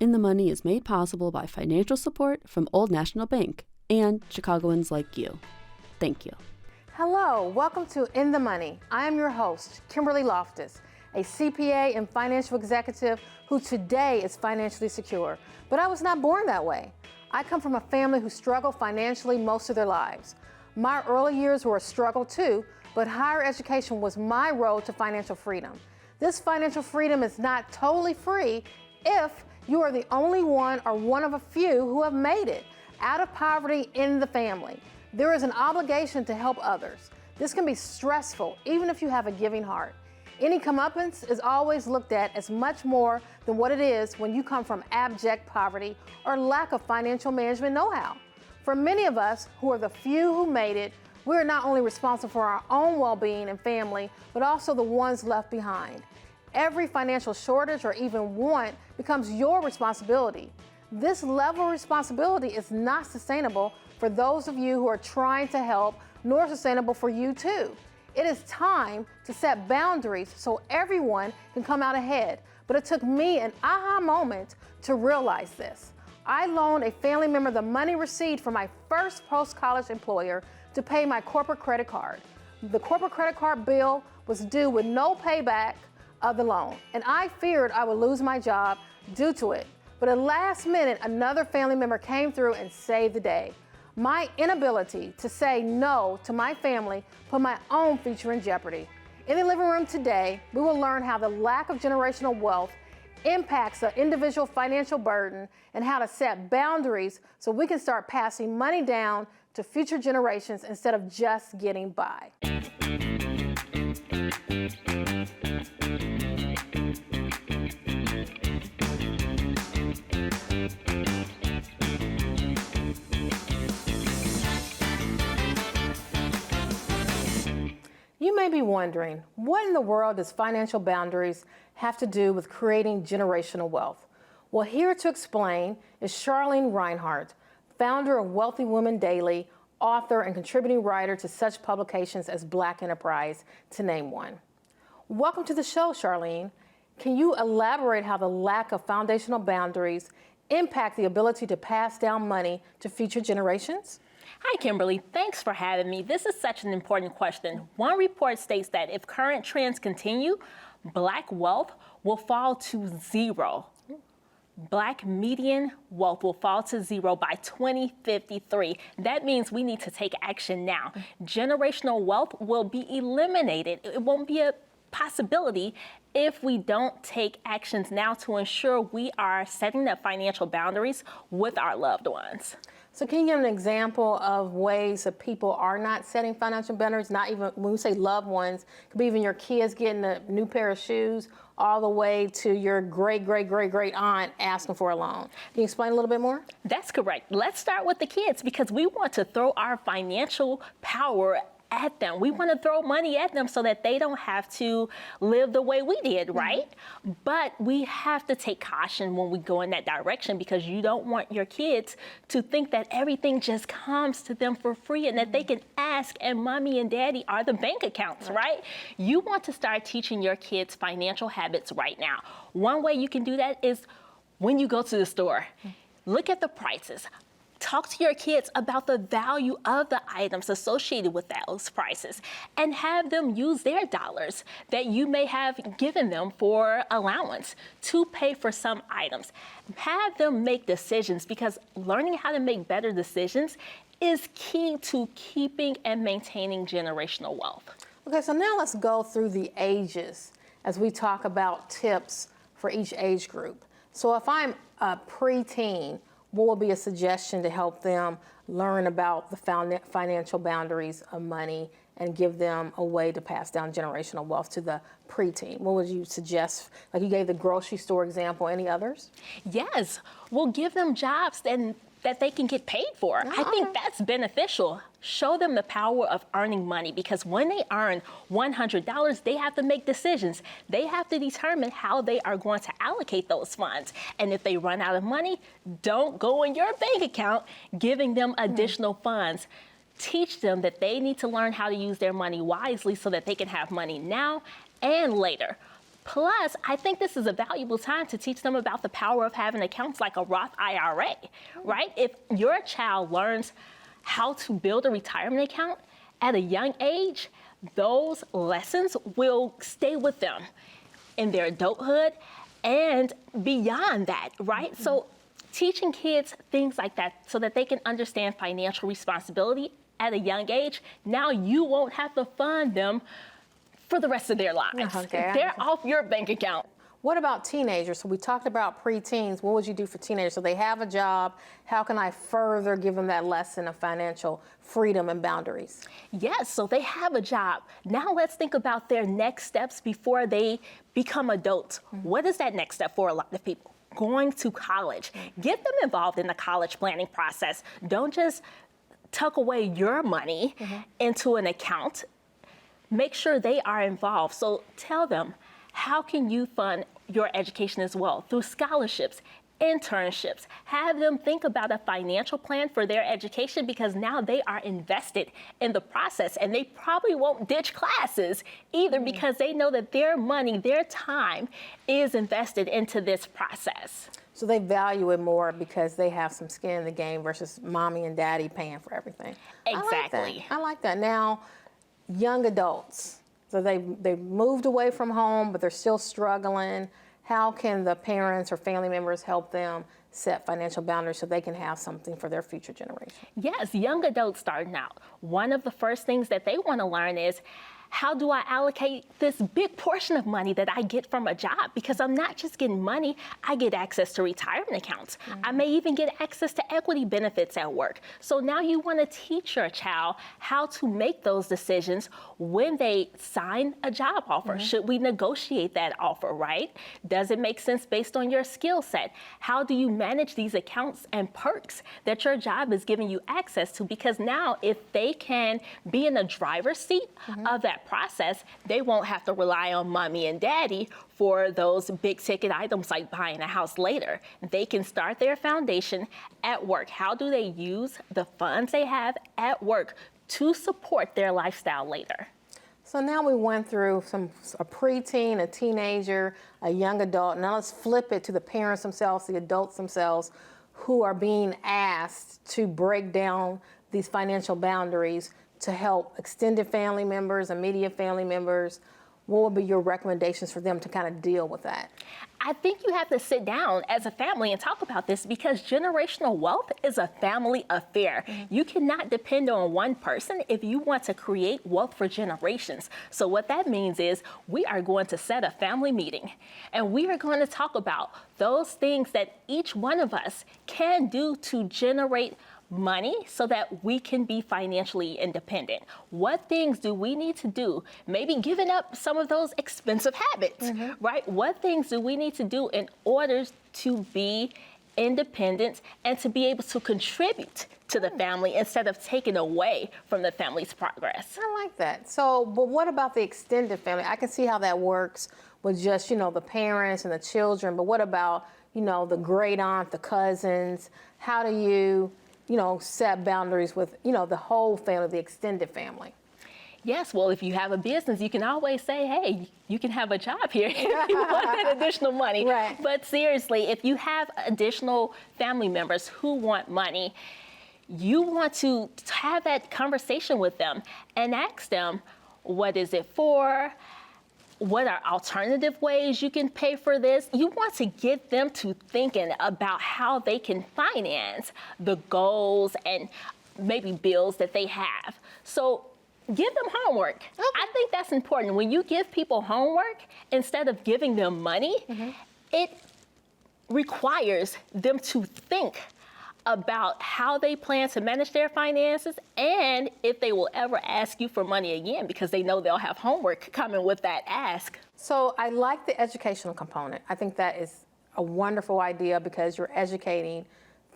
In the Money is made possible by financial support from Old National Bank and Chicagoans like you. Thank you. Hello, welcome to In the Money. I am your host, Kimberly Loftus, a CPA and financial executive who today is financially secure. But I was not born that way. I come from a family who struggled financially most of their lives. My early years were a struggle too, but higher education was my road to financial freedom. This financial freedom is not totally free if you are the only one or one of a few who have made it out of poverty in the family. There is an obligation to help others. This can be stressful, even if you have a giving heart. Any comeuppance is always looked at as much more than what it is when you come from abject poverty or lack of financial management know-how. For many of us who are the few who made it, we are not only responsible for our own well-being and family, but also the ones left behind. Every financial shortage or even want becomes your responsibility. This level of responsibility is not sustainable for those of you who are trying to help, nor sustainable for you too. It is time to set boundaries so everyone can come out ahead. But it took me an aha moment to realize this. I loaned a family member the money received from my first post-college employer to pay my corporate credit card. The corporate credit card bill was due with no payback of the loan, and I feared I would lose my job due to it. But at last minute, another family member came through and saved the day. My inability to say no to my family put my own future in jeopardy. In the living room today, we will learn how the lack of generational wealth impacts the individual financial burden and how to set boundaries so we can start passing money down to future generations instead of just getting by. You may be wondering, what in the world does financial boundaries have to do with creating generational wealth? Well, here to explain is Charlene Reinhardt, founder of Wealthy Woman Daily, author and contributing writer to such publications as Black Enterprise, to name one. Welcome to the show, Charlene. Can you elaborate how the lack of foundational boundaries impact the ability to pass down money to future generations? Hi, Kimberly. Thanks for having me. This is such an important question. One report states that if current trends continue, Black wealth will fall to zero. Black median wealth will fall to zero by 2053. That means we need to take action now. Generational wealth will be eliminated. It won't be a possibility if we don't take actions now to ensure we are setting up financial boundaries with our loved ones. So can you give an example of ways that people are not setting financial boundaries? Not even, when we say loved ones, it could be even your kids getting a new pair of shoes, all the way to your great aunt asking for a loan. Can you explain a little bit more? That's correct. Let's start with the kids because we want to throw our financial power at them. We want to throw money at them so that they don't have to live the way we did, right? But we have to take caution when we go in that direction because you don't want your kids to think that everything just comes to them for free and that they can ask and mommy and daddy are the bank accounts, right? You want to start teaching your kids financial habits right now. One way you can do that is when you go to the store, look at the prices. Talk to your kids about the value of the items associated with those prices and have them use their dollars that you may have given them for allowance to pay for some items. Have them make decisions because learning how to make better decisions is key to keeping and maintaining generational wealth. Okay, so now let's go through the ages as we talk about tips for each age group. So if I'm a preteen, what would be a suggestion to help them learn about the financial boundaries of money and give them a way to pass down generational wealth to the preteen? What would you suggest? Like you gave the grocery store example, any others? Yes, we'll give them jobs that they can get paid for. I think that's beneficial. Show them the power of earning money because when they earn $100, they have to make decisions. They have to determine how they are going to allocate those funds. And if they run out of money, don't go in your bank account giving them additional funds. Teach them that they need to learn how to use their money wisely so that they can have money now and later. Plus, I think this is a valuable time to teach them about the power of having accounts like a Roth IRA, right? If your child learns how to build a retirement account at a young age, those lessons will stay with them in their adulthood and beyond that, right? So teaching kids things like that so that they can understand financial responsibility at a young age, now you won't have to fund them for the rest of their lives. Okay, they're off your bank account. What about teenagers? So we talked about preteens. What would you do for teenagers? So they have a job. How can I further give them that lesson of financial freedom and boundaries? Yes, so they have a job. Now let's think about their next steps before they become adults. What is that next step for a lot of people? Going to college. Get them involved in the college planning process. Don't just tuck away your money into an account. Make sure they are involved. So tell them, how can you fund your education as well? Through scholarships, internships. Have them think about a financial plan for their education, because now they are invested in the process, and they probably won't ditch classes either because they know that their money, their time is invested into this process. So they value it more because they have some skin in the game versus mommy and daddy paying for everything. Exactly. I like that. Now, young adults, so they've moved away from home, but they're still struggling. How can the parents or family members help them set financial boundaries so they can have something for their future generation? Yes, young adults starting out. One of the first things that they want to learn is, how do I allocate this big portion of money that I get from a job? Because I'm not just getting money, I get access to retirement accounts. I may even get access to equity benefits at work. So now you want to teach your child how to make those decisions when they sign a job offer. Should we negotiate that offer, right? Does it make sense based on your skill set? How do you manage these accounts and perks that your job is giving you access to? Because now if they can be in the driver's seat of that process, they won't have to rely on mommy and daddy for those big ticket items like buying a house later. They can start their foundation at work. How do they use the funds they have at work to support their lifestyle later? So now we went through a preteen, a teenager, a young adult. Now let's flip it to the parents themselves, the adults themselves, who are being asked to break down these financial boundaries to help extended family members, immediate family members. What would be your recommendations for them to kind of deal with that? I think you have to sit down as a family and talk about this, because generational wealth is a family affair. You cannot depend on one person if you want to create wealth for generations. So what that means is we are going to set a family meeting, and we are going to talk about those things that each one of us can do to generate money so that we can be financially independent. What things do we need to do? Maybe giving up some of those expensive habits, right? What things do we need to do in order to be independent and to be able to contribute to the family instead of taking away from the family's progress? I like that. So, but what about the extended family? I can see how that works with just, the parents and the children, but what about, the great aunt, the cousins? How do you set boundaries with, the whole family, the extended family? Yes, well, if you have a business, you can always say, hey, you can have a job here if you want that additional money. Right. But seriously, if you have additional family members who want money, you want to have that conversation with them and ask them, what is it for? What are alternative ways you can pay for this? You want to get them to thinking about how they can finance the goals and maybe bills that they have. So give them homework. Okay. I think that's important. When you give people homework, instead of giving them money, it requires them to think about how they plan to manage their finances and if they will ever ask you for money again, because they know they'll have homework coming with that ask. So I like the educational component. I think that is a wonderful idea because you're educating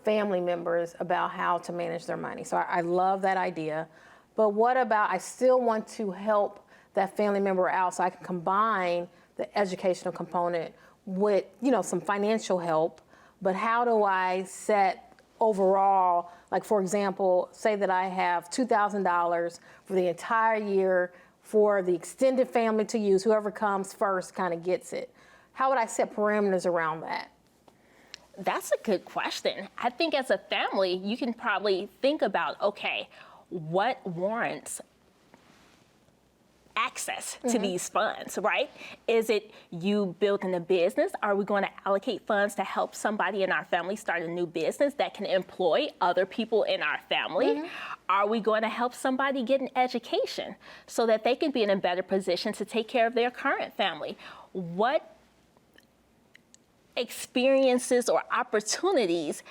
family members about how to manage their money. So I love that idea. But what about, I still want to help that family member out so I can combine the educational component with, some financial help. But how do I set overall, like for example, say that I have $2,000 for the entire year for the extended family to use. Whoever comes first kind of gets it. How would I set parameters around that? That's a good question. I think as a family, you can probably think about, okay, what warrants access to these funds, right? Is it you building a business? Are we going to allocate funds to help somebody in our family start a new business that can employ other people in our family? Are we going to help somebody get an education so that they can be in a better position to take care of their current family? What experiences or opportunities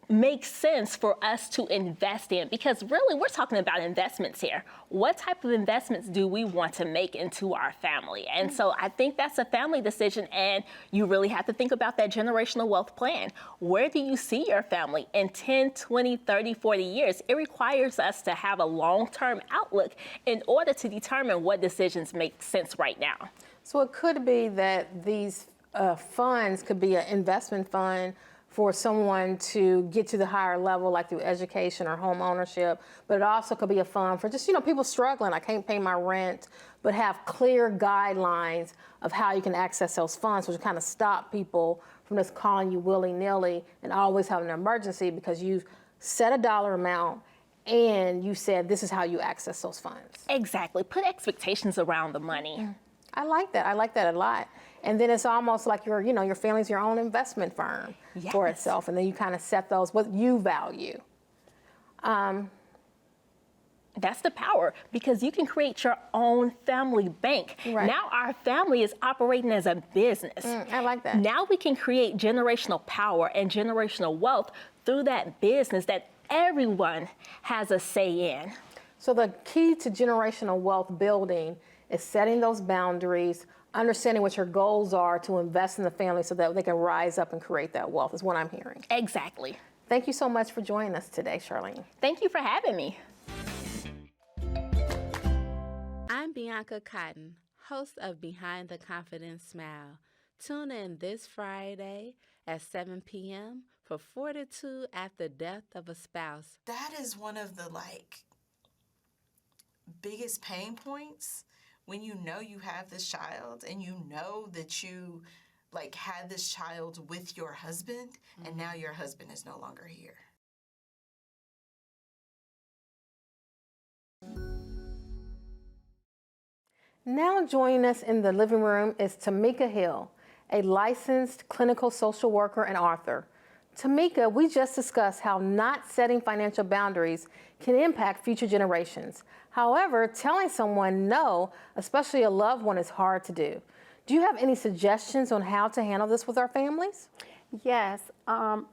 make sense for us to invest in? Because really, we're talking about investments here. What type of investments do we want to make into our family? And so I think that's a family decision, and you really have to think about that generational wealth plan. Where do you see your family in 10, 20, 30, 40 years? It requires us to have a long-term outlook in order to determine what decisions make sense right now. So it could be that these funds could be an investment fund for someone to get to the higher level, like through education or home ownership. But it also could be a fund for just, people struggling. I can't pay my rent, but have clear guidelines of how you can access those funds, which kind of stop people from just calling you willy-nilly and always having an emergency because you set a dollar amount and you said this is how you access those funds. Exactly. Put expectations around the money. I like that. I like that a lot. And then it's almost like your family's your own investment firm for itself. And then you kind of set those, what you value. That's the power, because you can create your own family bank. Right. Now our family is operating as a business. I like that. Now we can create generational power and generational wealth through that business that everyone has a say in. So the key to generational wealth building is setting those boundaries, understanding what your goals are to invest in the family so that they can rise up and create that wealth, is what I'm hearing. Exactly. Thank you so much for joining us today, Charlene. Thank you for having me. I'm Bianca Cotton, host of Behind the Confident Smile. Tune in this Friday at 7 p.m. for Fortitude After Death of a Spouse. That is one of the biggest pain points. When you know you have this child and you know that you had this child with your husband and now your husband is no longer here. Now joining us in the living room is Tamika Hill, a licensed clinical social worker and author. Tamika, we just discussed how not setting financial boundaries can impact future generations. However, telling someone no, especially a loved one, is hard to do. Do you have any suggestions on how to handle this with our families? Yes,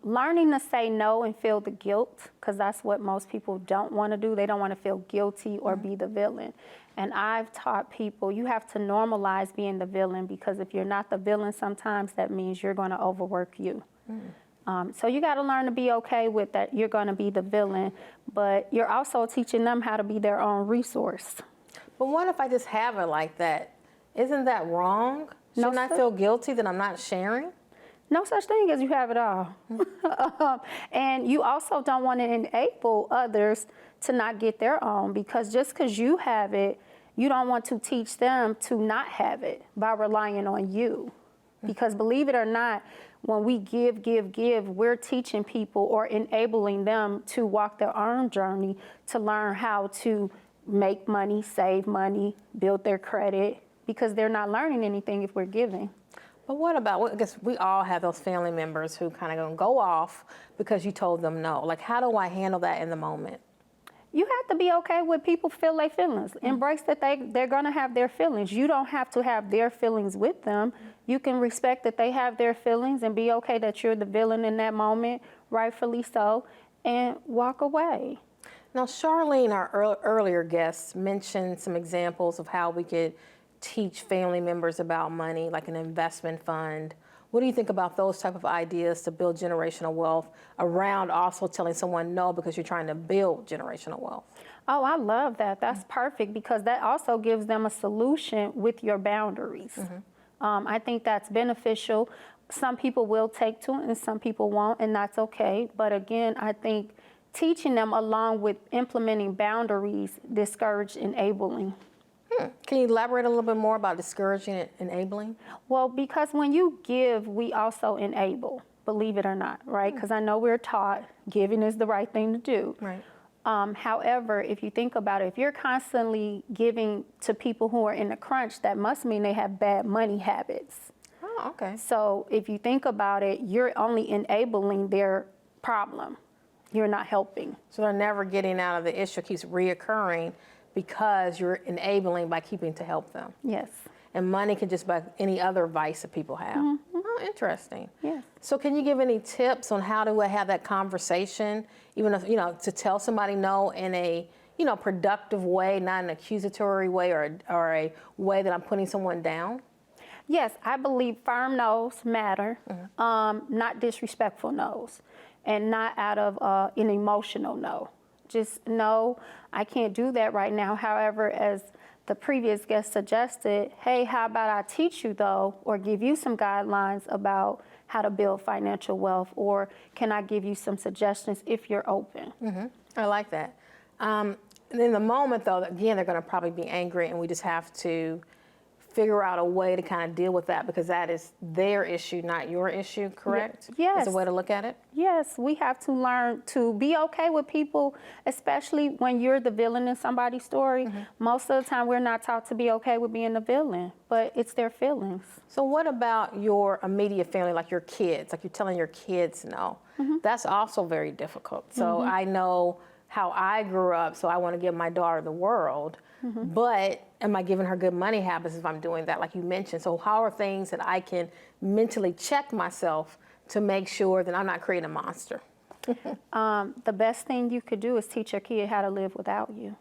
learning to say no and feel the guilt, because that's what most people don't want to do. They don't want to feel guilty or be the villain. And I've taught people you have to normalize being the villain, because if you're not the villain, sometimes that means you're going to overwork you. So you got to learn to be okay with that. You're going to be the villain, but you're also teaching them how to be their own resource. But what if I just have it like that? Isn't that wrong? Shouldn't I feel guilty that I'm not sharing? No such thing as you have it all. And you also don't want to enable others to not get their own, because just because you have it, you don't want to teach them to not have it by relying on you. Because believe it or not, when we give, we're teaching people or enabling them to walk their own journey to learn how to make money, save money, build their credit, because they're not learning anything if we're giving. But what about, I guess we all have those family members who kind of gonna go off because you told them no. How do I handle that in the moment? You have to be okay with people feel their feelings. Embrace that they're going to have their feelings. You don't have to have their feelings with them. You can respect that they have their feelings and be okay that you're the villain in that moment, rightfully so, and walk away. Now, Charlene, our earlier guest, mentioned some examples of how we could teach family members about money, like an investment fund. What do you think about those type of ideas to build generational wealth around also telling someone no because you're trying to build generational wealth? Oh, I love that. That's perfect, because that also gives them a solution with your boundaries. I think that's beneficial. Some people will take to it and some people won't, and that's okay. But again, I think teaching them along with implementing boundaries discourage enabling. Can you elaborate a little bit more about discouraging and enabling? Well, because when you give, we also enable, believe it or not, right? Because I know we're taught giving is the right thing to do. Right. However, if you think about it, if you're constantly giving to people who are in a crunch, that must mean they have bad money habits. Oh, okay. So if you think about it, you're only enabling their problem. You're not helping. So they're never getting out of the issue, keeps reoccurring because you're enabling by keeping to help them. Yes. And money can just be any other vice that people have. Oh, interesting. Yes. So can you give any tips on how to have that conversation, even if, to tell somebody no in a, productive way, not an accusatory way or a way that I'm putting someone down? Yes, I believe firm no's matter, not disrespectful no's, and not out of an emotional no. Just no, I can't do that right now. However, as the previous guest suggested, hey, how about I teach you though, or give you some guidelines about how to build financial wealth, or can I give you some suggestions if you're open? I like that. In the moment though, again, they're gonna probably be angry and we just have to figure out a way to kind of deal with that because that is their issue, not your issue, correct? Yes. Is a way to look at it? Yes, we have to learn to be okay with people, especially when you're the villain in somebody's story. Most of the time, we're not taught to be okay with being the villain, but it's their feelings. So what about your immediate family, like your kids, like you're telling your kids no? That's also very difficult. So I know how I grew up, so I want to give my daughter the world, but am I giving her good money habits if I'm doing that, like you mentioned? So how are things that I can mentally check myself to make sure that I'm not creating a monster? The best thing you could do is teach your kid how to live without you,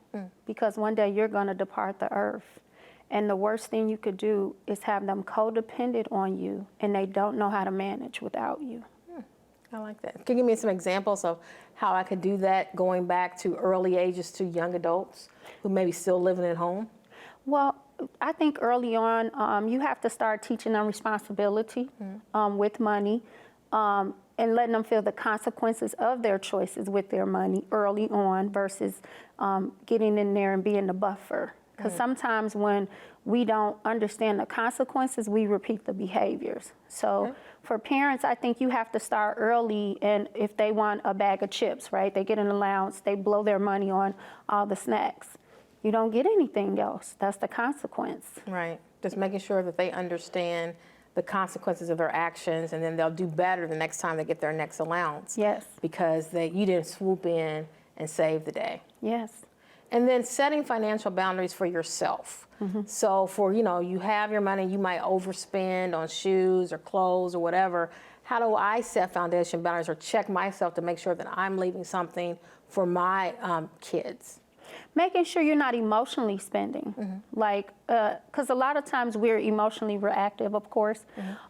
because one day you're going to depart the earth. And the worst thing you could do is have them codependent on you, and they don't know how to manage without you. I like that. Can you give me some examples of how I could do that going back to early ages to young adults who may be still living at home? Well, I think early on, you have to start teaching them responsibility with money and letting them feel the consequences of their choices with their money early on versus getting in there and being the buffer. Because sometimes when we don't understand the consequences, we repeat the behaviors. So for parents, I think you have to start early, and if they want a bag of chips, right, they get an allowance, they blow their money on all the snacks. You don't get anything else. That's the consequence. Right. Just making sure that they understand the consequences of their actions, and then they'll do better the next time they get their next allowance. Yes. Because you didn't swoop in and save the day. Yes. And then setting financial boundaries for yourself. So for, you have your money, you might overspend on shoes or clothes or whatever. How do I set foundation boundaries or check myself to make sure that I'm leaving something for my kids? Making sure you're not emotionally spending, because a lot of times we're emotionally reactive, of course.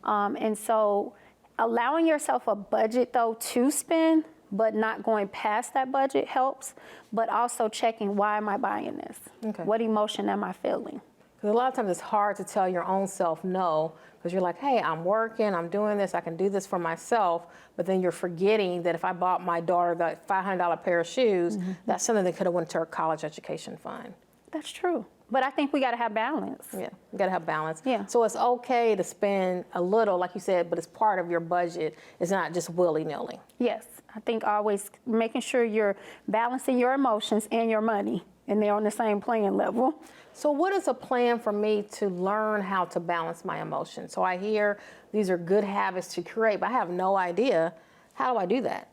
And so allowing yourself a budget, though, to spend, but not going past that budget helps, but also checking, why am I buying this? Okay. What emotion am I feeling? Because a lot of times it's hard to tell your own self no, because you're like, hey, I'm working, I'm doing this, I can do this for myself, but then you're forgetting that if I bought my daughter that $500 pair of shoes, that's something that could have went to her college education fund. That's true. But I think we got to have balance. Yeah, you got to have balance. Yeah. So it's okay to spend a little, like you said, but it's part of your budget. It's not just willy-nilly. Yes. I think always making sure you're balancing your emotions and your money, and they're on the same playing level. So what is a plan for me to learn how to balance my emotions? So I hear these are good habits to create, but I have no idea. How do I do that?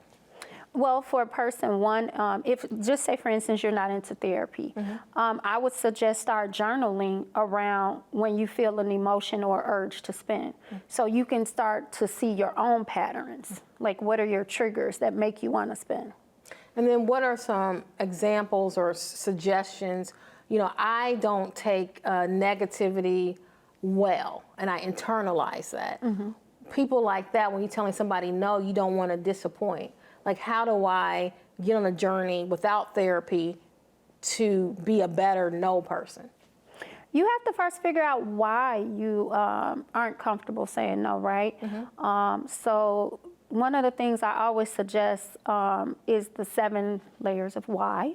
Well, for a person, one, if just say, for instance, you're not into therapy, I would suggest start journaling around when you feel an emotion or urge to spend. So you can start to see your own patterns, like what are your triggers that make you want to spend. And then what are some examples or suggestions? I don't take negativity well, and I internalize that. People like that, when you're telling somebody no, you don't want to disappoint. Like, how do I get on a journey without therapy to be a better no person? You have to first figure out why you aren't comfortable saying no, right? So one of the things I always suggest is the 7 layers of why.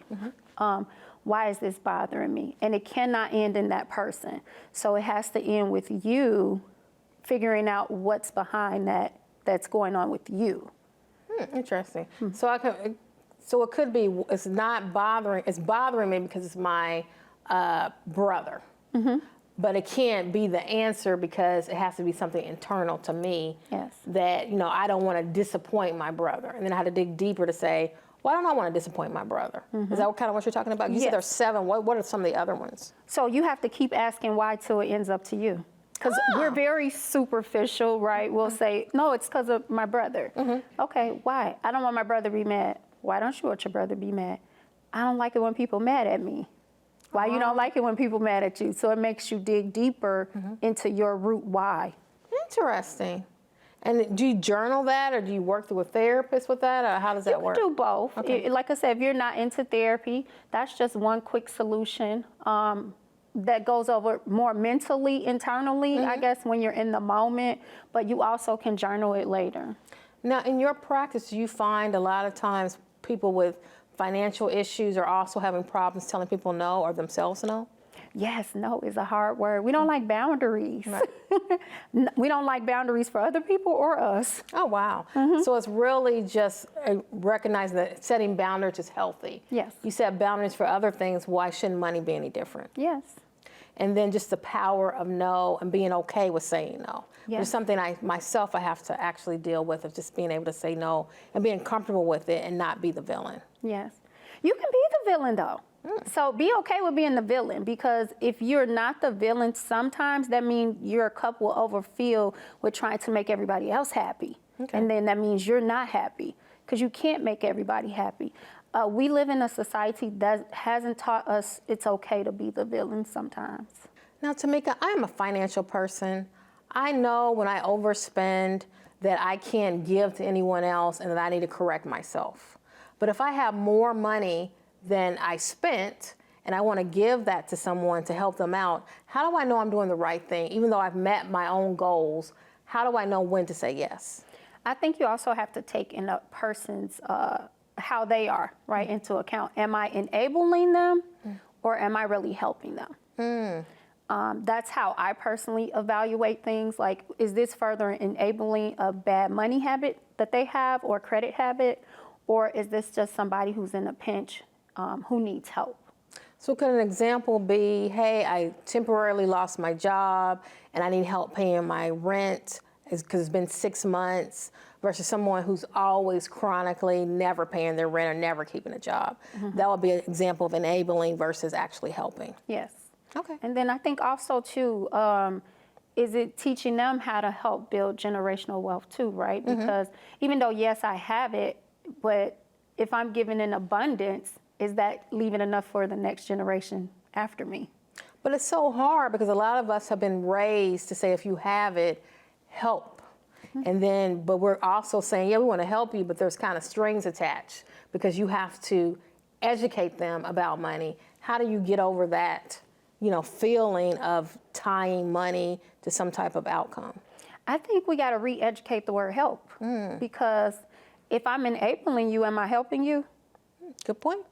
why is this bothering me? And it cannot end in that person. So it has to end with you figuring out what's behind that's going on with you. Interesting. So it could be it's bothering me because it's my brother. But it can't be the answer because it has to be something internal to me. Yes. That, I don't want to disappoint my brother. And then I had to dig deeper to say, why don't I want to disappoint my brother? Is that kind of what you're talking about? You said there's 7. What are some of the other ones? So you have to keep asking why till it ends up to you. Because we're very superficial, right? We'll say, no, it's because of my brother. Okay, why? I don't want my brother to be mad. Why don't you want your brother to be mad? I don't like it when people mad at me. Why you don't like it when people mad at you? So it makes you dig deeper into your root why. Interesting. And do you journal that, or do you work through a therapist with that, or how does that work? You can do both. Okay. Like I said, if you're not into therapy, that's just one quick solution that goes over more mentally, internally, I guess, when you're in the moment, but you also can journal it later. Now, in your practice, do you find a lot of times people with financial issues are also having problems telling people no or themselves no? Yes, no is a hard word. We don't like boundaries. Right. We don't like boundaries for other people or us. Oh, wow. So it's really just recognizing that setting boundaries is healthy. Yes. You set boundaries for other things. Why shouldn't money be any different? Yes. And then just the power of no and being okay with saying no. Yes. There's something I have to actually deal with, of just being able to say no and being comfortable with it and not be the villain. Yes. You can be the villain, though. So be okay with being the villain, because if you're not the villain, sometimes that means your cup will overfill with trying to make everybody else happy. Okay. And then that means you're not happy, because you can't make everybody happy. We live in a society that hasn't taught us it's okay to be the villain sometimes. Now, Tamika, I'm a financial person. I know when I overspend that I can't give to anyone else and that I need to correct myself. But if I have more money than I spent and I want to give that to someone to help them out, how do I know I'm doing the right thing? Even though I've met my own goals, how do I know when to say yes? I think you also have to take in a person's how they are, right, into account. Am I enabling them or am I really helping them? That's how I personally evaluate things. Like, is this further enabling a bad money habit that they have or credit habit, or is this just somebody who's in a pinch who needs help? So could an example be, hey, I temporarily lost my job and I need help paying my rent because it's been 6 months, versus someone who's always chronically never paying their rent or never keeping a job? That would be an example of enabling versus actually helping. Yes. Okay. And then I think also too, is it teaching them how to help build generational wealth too, right? Because even though, yes, I have it, but if I'm giving in abundance, is that leaving enough for the next generation after me? But it's so hard because a lot of us have been raised to say, if you have it, help. And then, but we're also saying, yeah, we want to help you, but there's kind of strings attached because you have to educate them about money. How do you get over that, feeling of tying money to some type of outcome? I think we got to re-educate the word help, because if I'm enabling you, am I helping you? Good point.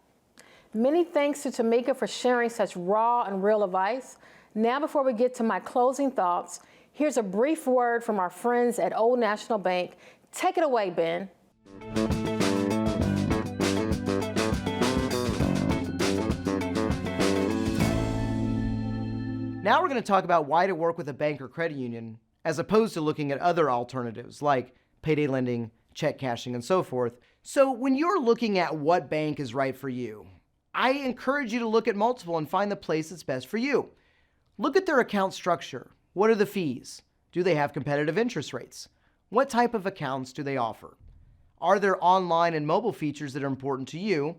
Many thanks to Tamika for sharing such raw and real advice. Now, before we get to my closing thoughts, here's a brief word from our friends at Old National Bank. Take it away, Ben. Now we're going to talk about why to work with a bank or credit union, as opposed to looking at other alternatives like payday lending, check cashing, and so forth. So when you're looking at what bank is right for you, I encourage you to look at multiple and find the place that's best for you. Look at their account structure. What are the fees? Do they have competitive interest rates? What type of accounts do they offer? Are there online and mobile features that are important to you?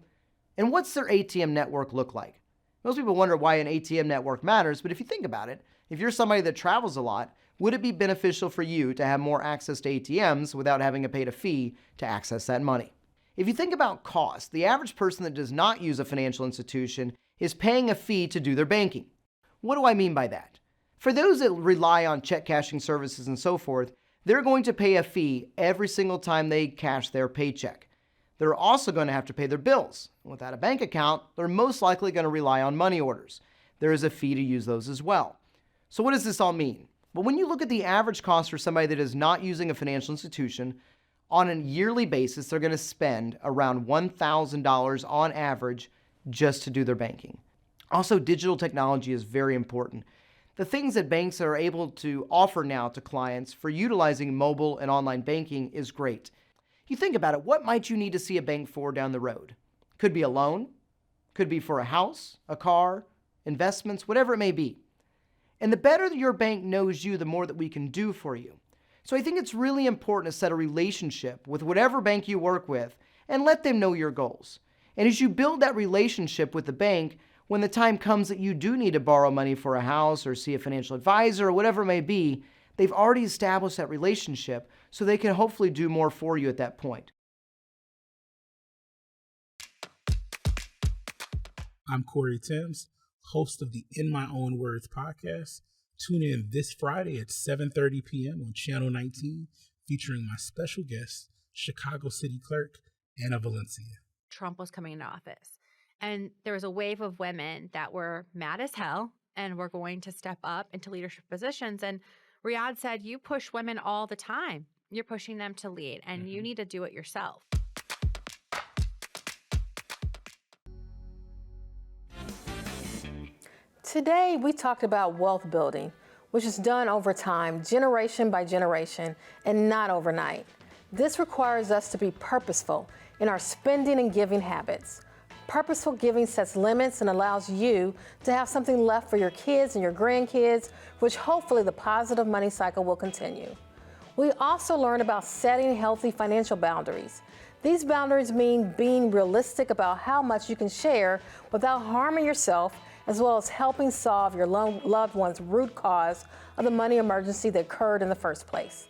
And what's their ATM network look like? Most people wonder why an ATM network matters, but if you think about it, if you're somebody that travels a lot, would it be beneficial for you to have more access to ATMs without having to pay a fee to access that money? If you think about cost, the average person that does not use a financial institution is paying a fee to do their banking. What do I mean by that? For those that rely on check cashing services and so forth, they're going to pay a fee every single time they cash their paycheck. They're also going to have to pay their bills. Without a bank account, they're most likely going to rely on money orders. There is a fee to use those as well. So what does this all mean? Well, when you look at the average cost for somebody that is not using a financial institution, on a yearly basis, they're going to spend around $1,000 on average just to do their banking. Also, digital technology is very important. The things that banks are able to offer now to clients for utilizing mobile and online banking is great. You think about it, what might you need to see a bank for down the road? Could be a loan, could be for a house, a car, investments, whatever it may be. And the better that your bank knows you, the more that we can do for you. So I think it's really important to set a relationship with whatever bank you work with and let them know your goals. And as you build that relationship with the bank, when the time comes that you do need to borrow money for a house or see a financial advisor or whatever it may be, they've already established that relationship so they can hopefully do more for you at that point. I'm Corey Timms, host of the In My Own Words podcast. Tune in this Friday at 7:30 p.m. on Channel 19, featuring my special guest, Chicago City Clerk Anna Valencia. Trump was coming into office, and there was a wave of women that were mad as hell and were going to step up into leadership positions. And Riyadh said, you push women all the time. You're pushing them to lead, and you need to do it yourself. Today, we talked about wealth building, which is done over time, generation by generation, and not overnight. This requires us to be purposeful in our spending and giving habits. Purposeful giving sets limits and allows you to have something left for your kids and your grandkids, which hopefully the positive money cycle will continue. We also learned about setting healthy financial boundaries. These boundaries mean being realistic about how much you can share without harming yourself, as well as helping solve your loved one's root cause of the money emergency that occurred in the first place.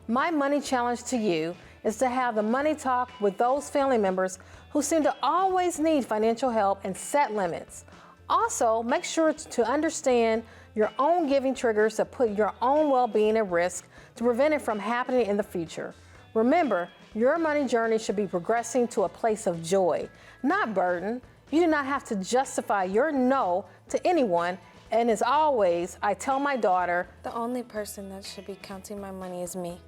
My money challenge to you is to have the money talk with those family members who seem to always need financial help and set limits. Also, make sure to understand your own giving triggers that put your own well-being at risk to prevent it from happening in the future. Remember, your money journey should be progressing to a place of joy, not burden. You do not have to justify your no to anyone. And as always, I tell my daughter, the only person that should be counting my money is me.